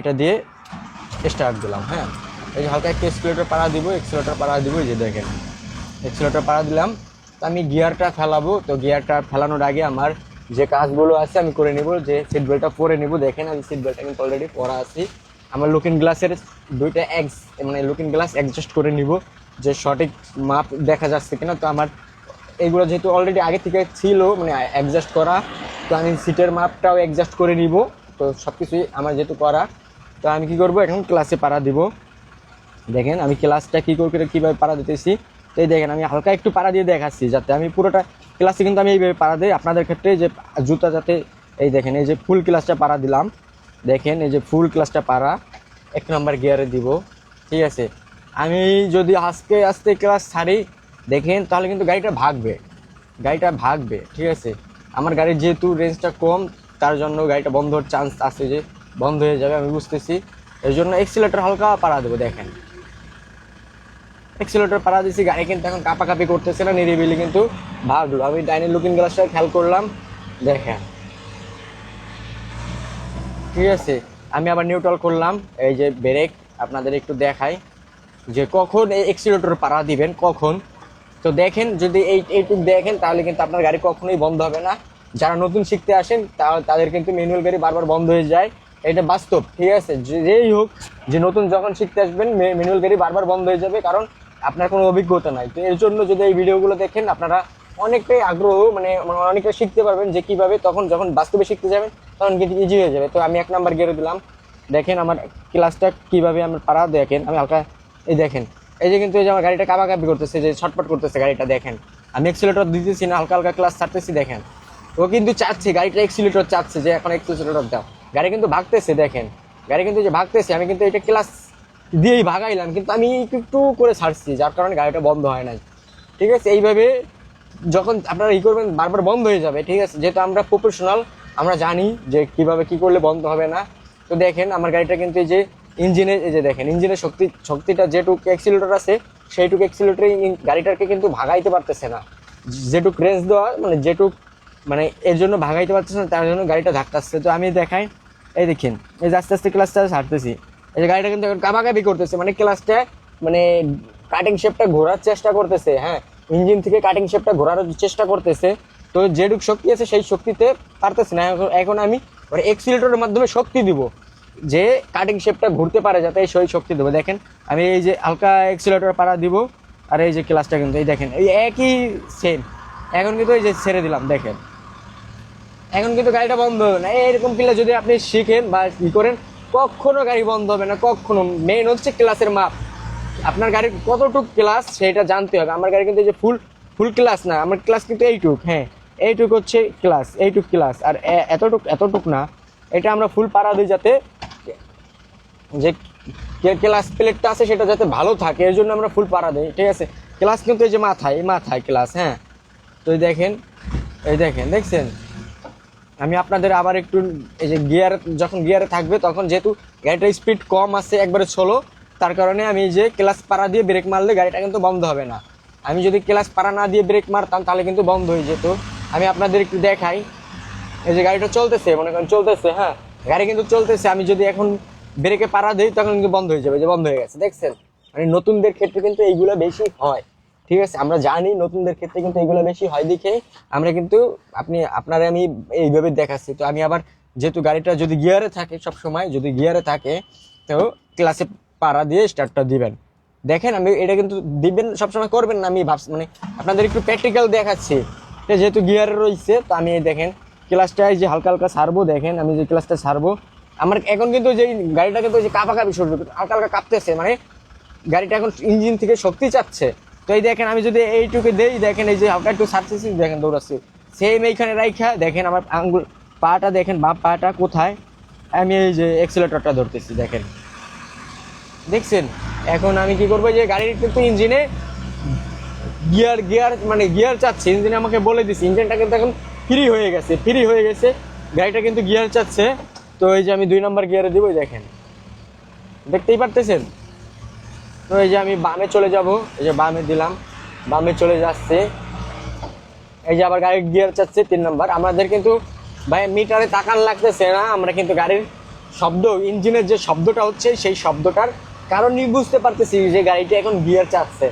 এটা দিয়ে স্টার্ট দিলাম। হ্যাঁ, এই যে হালকা একটু এক্সিলারেটর পাড়া দিব, এই যে দেখেন এক্সিলারেটর পাড়া দিলাম। তো আমি গিয়ারটা ফেলাবো, তো গিয়ারটা ফেলানোর আগে আমার যে কাজগুলো আছে আমি করে নিব, যে সিট বেল্টটা পরে নিব। দেখেন আমি সিট বেল্টটা কিন্তু অলরেডি পরা আছি। আমার লুকিং গ্লাসের দুইটা মানে লুকিং গ্লাস অ্যাডজাস্ট করে নিব, যে সঠিক মাপ দেখা যাচ্ছে কিনা। তো আমার এইগুলো যেহেতু অলরেডি আগে থেকে ছিল মানে অ্যাডজাস্ট করা, তো আমি সিটের মাপটাও অ্যাডজাস্ট করে নিব। তো সব কিছুই আমার যেহেতু করা, তো আমি কী করবো, এখন ক্লাসে পাড়া দিব। দেখেন আমি ক্লাসটা কী করে কীভাবে পাড়া দিতেছি। তো এই দেখেন আমি হালকা একটু পাড়া দিয়ে দেখাচ্ছি, যাতে আমি পুরোটা ক্লাসে কিন্তু আমি এইভাবে পাড়া দিই। আপনাদের ক্ষেত্রে যে জুতা যাতে, এই দেখেন এই যে ফুল ক্লাসটা পাড়া দিলাম, দেখেন এই যে ফুল ক্লাসটা পাড়া 1 নম্বর গিয়ারে দিব। ঠিক আছে, আমি যদি আস্তে আস্তে ক্লাস ছাড়ি দেখেন, তাহলে কিন্তু গাড়িটা ভাগবে। ঠিক আছে, আমার গাড়ির যেহেতু রেঞ্জটা কম, তার জন্য গাড়িটা বন্ধ হওয়ার চান্স আছে, যে বন্ধ হয়ে যাবে আমি বুঝতেছি। এর জন্য এক্সিলেটর হালকা পাড়া দেবো। দেখেন এক্সিলেটর পাড়া দিয়েছি, গাড়ি কিন্তু এখন কাঁপাকাঁপি করতেছে না, নিরিবিলি কিন্তু ভাগলো। আমি ডাইনিং লুকিং গ্লাসটা খেয়াল করলাম, দেখেন। ঠিক আছে, আমি আবার নিউট্রাল করলাম। এই যে ব্রেক আপনাদের একটু দেখাই, যে কখন এই এক্সিলেটর পাড়া দিবেন কখন। তো দেখেন যদি এইটুকু দেখেন, তাহলে কিন্তু আপনার গাড়ি কখনোই বন্ধ হবে না। যারা নতুন শিখতে আসেন তাদের কিন্তু ম্যানুয়াল গাড়ি বারবার বন্ধ হয়ে যায়, এটা বাস্তব। ঠিক আছে, যেই হোক, যে নতুন যখন শিখতে আসবেন ম্যানুয়াল গাড়ি বারবার বন্ধ হয়ে যাবে, কারণ আপনার কোনো অভিজ্ঞতা নাই। তো এর জন্য যদি এই ভিডিওগুলো দেখেন, আপনারা অনেকটাই আগ্রহ মানে অনেকটা শিখতে পারবেন, যে কীভাবে তখন যখন বাস্তবে শিখতে যাবেন তখন কিন্তু ইজি হয়ে যাবে। তো আমি 1 নম্বর গিয়ারে দিলাম। দেখেন আমার ক্লাসটা কীভাবে আমার পাড়া, দেখেন আমি হালকা, এই দেখেন এই যে কিন্তু এই যে আমার গাড়িটা কাঁপাকাঁপি করতেছে, যে ছটপট করতেছে গাড়িটা। দেখেন আমি এক্সিলেটর দিতেছি না, হালকা হালকা ক্লাস ছাড়তেছি। দেখেন ও কিন্তু চাচ্ছে, গাড়িটা এক্সিলেটর চাচ্ছে যে এখন এক্সিলেটর দাও। গাড়ি কিন্তু ভাগতেছে, দেখেন গাড়ি কিন্তু যে ভাগতেছে। আমি কিন্তু এটা ক্লাস দিয়েই ভাগাইলাম, কিন্তু আমি একটু করে ছাড়ছি, যার কারণে গাড়িটা বন্ধ হয় নাই। ঠিক আছে, এইভাবে যখন আপনারা করবেন বারবার বন্ধ হয়ে যাবে। ঠিক আছে, যেহেতু আমরা প্রফেশনাল, আমরা জানি যে কিভাবে কি করলে বন্ধ হবে না। তো দেখেন আমার গাড়িটা কিন্তু এই যে ইঞ্জিনের, এই যে দেখেন ইঞ্জিনের শক্তিটা যেটুকু এক্সিলেটর আছে, সেইটুকু এক্সিলেটরে গাড়িটাকে কিন্তু ভাগাইতে পারতেছে না। যেটুক রেঞ্জ দেওয়া মানে এর জন্য ভাগাইতে পারতেছে না, তার জন্য গাড়িটা ধাক্কাচ্ছে। তো আমি দেখাই, এই দেখেন এই যে আস্তে আস্তে ক্লাসটা ছাড়তেছি, এই যে গাড়িটা কিন্তু এখন কাঁপাকাঁপি করতেছে, মানে ক্লাসটা মানে কাটিং শেপটা ঘোরার চেষ্টা করতেছে। হ্যাঁ, ইঞ্জিন থেকে কাটিং শেপটা ঘোরার চেষ্টা করতেছে। তো যেটুক শক্তি আছে সেই শক্তিতে পারতেছে না। এখন আমি এক্সিলেটরের মাধ্যমে শক্তি দিব, যে কাটিং শেপটা ঘুরতে পারে, যাতে সেই শক্তি দেবো। দেখেন আমি এই যে হালকা এক্সিলেটর পাড়া দিব, আর এই যে ক্লাসটা কিন্তু এই দেখেন এই একই সেম। এখন কিন্তু এই যে ছেড়ে দিলাম, দেখেন এখন কিন্তু গাড়িটা বন্ধ হবে না। এরকম ক্লাস যদি আপনি শিখেন বা ই করেন, কখনো গাড়ি বন্ধ হবে না, কখনো। মেইন হচ্ছে ক্লাসের মাপ, আপনার গাড়ির কতটুক ক্লাস সেটা জানতে হবে। আমার গাড়ি কিন্তু এই যে ফুল ক্লাস না, আমার ক্লাস কিন্তু এইটুক। হ্যাঁ, এইটুক হচ্ছে ক্লাস, এইটুক ক্লাস, আর এতটুক না। এটা আমরা ফুল পাড়া দিই, যাতে যে ক্লাস প্লেটটা আছে সেটা যাতে ভালো থাকে, এর জন্য আমরা ফুল পাড়া দিই। ঠিক আছে, ক্লাস কিন্তু এই যে মাথায় ক্লাস। হ্যাঁ, তো এই দেখেন দেখছেন। আমি আপনাদের আবার একটু, এই যে যখন গিয়ারে থাকবে, তখন যেহেতু গাড়িটার স্পিড কম আছে, একবারে ছোলো, তার কারণে আমি যে ক্লাস পাড়া দিয়ে ব্রেক মারলে গাড়িটা কিন্তু বন্ধ হবে না। আমি যদি ক্লাস পাড়া না দিয়ে ব্রেক মারতাম, তাহলে কিন্তু বন্ধ হয়ে যেত। আমি আপনাদের একটু দেখাই, এই যে গাড়িটা চলতেছে, মনে করেন চলতেছে। হ্যাঁ, গাড়ি কিন্তু চলতেছে, আমি যদি এখন ব্রেকে পাড়া দিই, তখন কিন্তু বন্ধ হয়ে যাবে, যে বন্ধ হয়ে গেছে। দেখছেন, মানে নতুনদের ক্ষেত্রে কিন্তু এইগুলো বেশি হয়। ঠিক আছে, আমরা জানি নতুনদের ক্ষেত্রে কিন্তু এইগুলো বেশি হয়, দেখে আমরা কিন্তু আপনারা আমি এইভাবে দেখাচ্ছি। তো আমি আবার যেহেতু গাড়িটা যদি গিয়ারে থাকে, সবসময় যদি গিয়ারে থাকে, তো ক্লাসে পাড়া দিয়ে স্টার্টটা দিবেন। দেখেন আমি এটা কিন্তু দিবেন, সবসময় করবেন না। আমি মানে আপনাদের একটু প্র্যাকটিক্যাল দেখাচ্ছি। যেহেতু গিয়ারে রয়েছে, তো আমি দেখেন ক্লাসটা যে হালকা হালকা ছাড়বো। দেখেন আমি যে ক্লাসটা ছাড়বো, আমার এখন কিন্তু যে গাড়িটা কিন্তু যে কাঁপাকাঁপি শুরু, হালকা হালকা কাঁপতেছে, মানে গাড়িটা এখন ইঞ্জিন থেকে শক্তি চাচ্ছে। তো এই দেখেন আমি যদি এইটুকু দেই, দেখেন এই যে হালকা একটু ছাড়তেছি, দেখেন দৌড়াচ্ছি সেম এইখানে রাইখা। দেখেন আমার আঙ্গুল পাটা, দেখেন বাম পাটা কোথায়, আমি এই যে এক্সিলেটরটা ধরতেছি। দেখেন দেখছেন, এখন আমি কি করবো, যে গাড়ির কিন্তু ইঞ্জিনে গিয়ার চাচ্ছে, ইঞ্জিনে আমাকে বলে দিচ্ছে, ইঞ্জিনটা কিন্তু এখন ফ্রি হয়ে গেছে, গাড়িটা কিন্তু গিয়ার চাচ্ছে। তো এই যে আমি 2 নম্বর গিয়ারে দিব, দেখেন দেখতেই পারতেছেন। তো এই যে আমি বামে চলে যাব, এই যে বামে দিলাম, বামে চলে যাচ্ছে। এই যে আবার গাড়ির গিয়ার চাচ্ছে 3 নম্বর। আমাদের কিন্তু ভাই মিটারে তাকান লাগতেছে না, আমরা কিন্তু গাড়ির শব্দ, ইঞ্জিনের যে শব্দটা হচ্ছে সেই শব্দটার কারণই বুঝতে পারতেছি যে গাড়িটা এখন গিয়ার চাচ্ছে।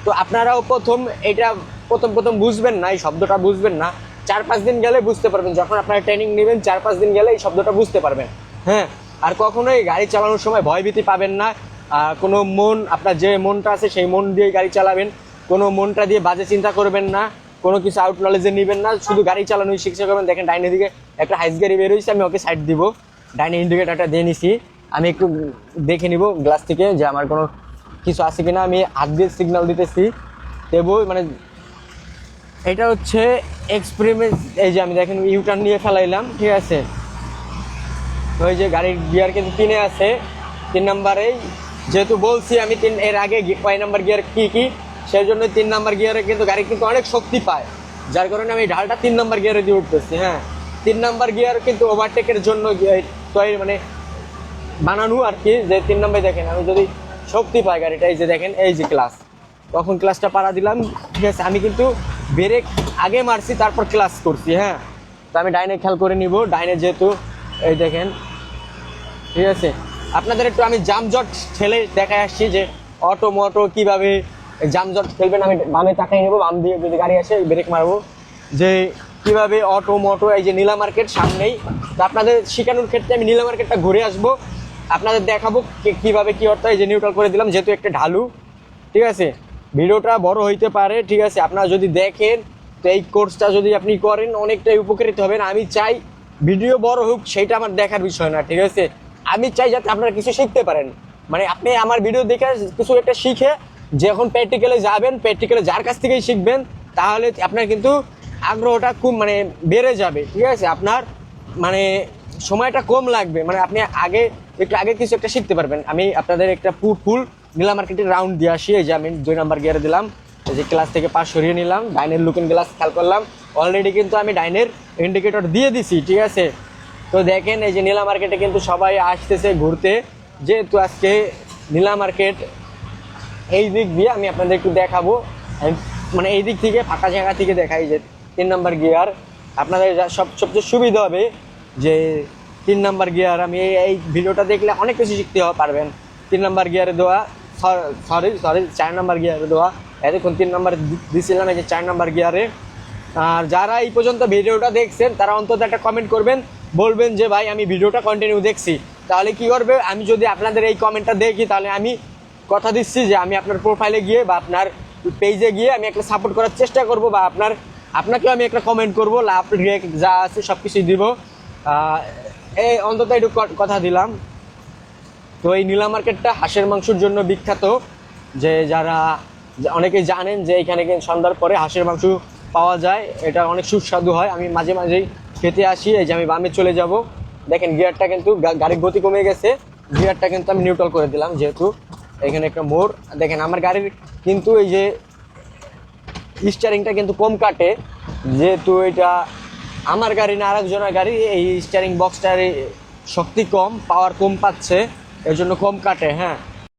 তো আপনারাও প্রথম বুঝবেন না, এই শব্দটা বুঝবেন না, 4-5 দিন গেলে বুঝতে পারবেন। যখন আপনারা ট্রেনিং নেবেন 4-5 দিন গেলে এই শব্দটা বুঝতে পারবেন। হ্যাঁ, আর কখনোই গাড়ি চালানোর সময় ভয়ভীতি পাবেন না। কোনো আপনার যে মনটা আছে সেই মন দিয়ে গাড়ি চালাবেন, কোনো মনটা দিয়ে বাজে চিন্তা করবেন না, কোনো কিছু আউট নলেজে নেবেন না, শুধু গাড়ি চালানোই শিক্ষা করবেন। দেখেন ডাইনে দিকে একটা হাইস গাড়ি বের হয়েছে, আমি ওকে সাইড দিব, ডাইনে ইন্ডিকেটারটা দিয়ে নিছি। আমি একটু দেখে নিব গ্লাস থেকে যে আমার কোনো কিছু আছে কিনা। আমি হাত দিয়ে সিগন্যাল দিতেছি দেবো, মানে এটা হচ্ছে এক্সপেরিমেন্ট। এই যে আমি দেখেন ইউটার্ন নিয়ে ফেলাইলাম, ঠিক আছে। ওই যে গাড়ির গিয়ার কিন্তু 3-এ আছে, 3 নাম্বারেই, যেহেতু বলছি আমি এর আগে কয় নাম্বার গিয়ার কি সেই জন্য 3 নাম্বার গিয়ারে কিন্তু গাড়ি কিন্তু অনেক শক্তি পায়, যার কারণে আমি ঢালটা 3 নাম্বার গিয়ারে দিয়ে উঠতেছি। হ্যাঁ, 3 নাম্বার গিয়ার কিন্তু ওভারটেকের জন্য মানে বানানো আর কি, যে 3 নাম্বার দেখেন আমি যদি শক্তি পাই গাড়িটা, এই যে দেখেন এই যে ক্লাস, তখন ক্লাসটা পাড়া দিলাম, ঠিক আছে। আমি কিন্তু ব্রেক আগে মারছি তারপর ক্লাস করছি। হ্যাঁ, তো আমি ডাইনে খেয়াল করে নিব, ডাইনে যেহেতু এই দেখেন, ঠিক আছে। আপনাদের একটু আমি জামজট ঠেলে দেখায় আসছি যে অটো মোটো কীভাবে জামজট ঠেলবেন। আমি বামে তাকাই নেবো, বাম দিয়ে যদি গাড়ি আসে ব্রেক মারবো, যে কীভাবে অটো মোটো, এই যে নীলা মার্কেট সামনেই, তো আপনাদের শেখানোর ক্ষেত্রে আমি নীলা মার্কেটটা ঘুরে আসবো, আপনাদের দেখাবো কীভাবে কী অর্থ। এই যে নিউট্রাল করে দিলাম, যেহেতু একটা ঢালু, ঠিক আছে। ভিডিওটা বড় হইতে পারে, ঠিক আছে। আপনারা যদি দেখেন তো এই কোর্সটা যদি আপনি করেন অনেকটাই উপকৃত হবেন। আমি চাই ভিডিও বড় হোক, সেইটা আমার দেখার বিষয় না, ঠিক আছে। আমি চাই যাতে আপনারা কিছু শিখতে পারেন, মানে আপনি আমার ভিডিও দেখে কিছু একটা শিখে যখন প্র্যাকটিক্যালে যাবেন, প্র্যাকটিক্যালে যার কাছ থেকেই শিখবেন, তাহলে আপনার কিন্তু আগ্রহটা খুব মানে বেড়ে যাবে, ঠিক আছে। আপনার মানে সময়টা কম লাগবে, মানে আপনি আগে কিছু একটা শিখতে পারবেন। আমি আপনাদের একটা ফুল নীলা মার্কেটের রাউন্ড দিয়ে আসি। এই যে আমি 2 নাম্বার গিয়ারে দিলাম, এই যে ক্লাস থেকে পাশ সরিয়ে নিলাম, ডাইনের লুকিং গ্লাস খেয়াল করলাম, অলরেডি কিন্তু আমি ডাইনের ইন্ডিকেটর দিয়ে দিছি, ঠিক আছে। তো দেখেন এই যে নীলা মার্কেটে কিন্তু সবাই আসতেছে ঘুরতে, যেহেতু আজকে নীলা মার্কেট এই দিক দিয়ে আমি আপনাদের একটু দেখাবো, মানে এই দিক থেকে ফাঁকা জায়গা থেকে দেখাই যে 3 নাম্বার গিয়ার। আপনাদের সবচেয়ে সুবিধা হবে যে 3 নাম্বার গিয়ার, আমি এই ভিডিওটা দেখলে অনেক কিছু শিখতে পারবেন। 3 নাম্বার গিয়ারে দেওয়া, সরি 4 নাম্বার গিয়ারে দেওয়া, এতক্ষণ 3 নাম্বার দিছিলাম, এই যে 4 নাম্বার গিয়ারে। আর যারা এই পর্যন্ত ভিডিওটা দেখছেন তারা অন্তত একটা কমেন্ট করবেন, বলবেন যে ভাই আমি ভিডিওটা কন্টিনিউ দেখছি। তাহলে কি করবে, আমি যদি আপনাদের এই কমেন্টটা দেখি, তাহলে আমি কথা দিচ্ছি যে আমি আপনার প্রোফাইলে গিয়ে বা আপনার পেজে গিয়ে আমি একটা সাপোর্ট করার চেষ্টা করব, বা আপনাকেও আমি একটা কমেন্ট করবো, লাভ রিয়েক্ট যা আছে সব কিছুই দিব। এই অন্তত একটু কথা দিলাম। তো এই নীলা মার্কেটটা হাঁসের মাংসের জন্য বিখ্যাত, যে যারা অনেকেই জানেন যে এখানে সন্ধ্যার পরে হাঁসের মাংস পাওয়া যায়, এটা অনেক সুস্বাদু হয়। আমি মাঝে মাঝেই খেতে আসি। এই যে আমি বামে চলে যাব, দেখেন গিয়ারটা কিন্তু গাড়ির গতি কমে গেছে, গিয়ারটা কিন্তু আমি নিউট্রাল করে দিলাম, যেহেতু এখানে একটা মোড়। দেখেন আমার গাড়ির কিন্তু এই যে স্টিয়ারিংটা কিন্তু কম কাটে, যেহেতু এটা আমার গাড়ি না আরেকজনের গাড়ি, এই স্টিয়ারিং বক্সটার শক্তি কম, পাওয়ার কম পাচ্ছে, এর জন্য কম কাটে। হ্যাঁ,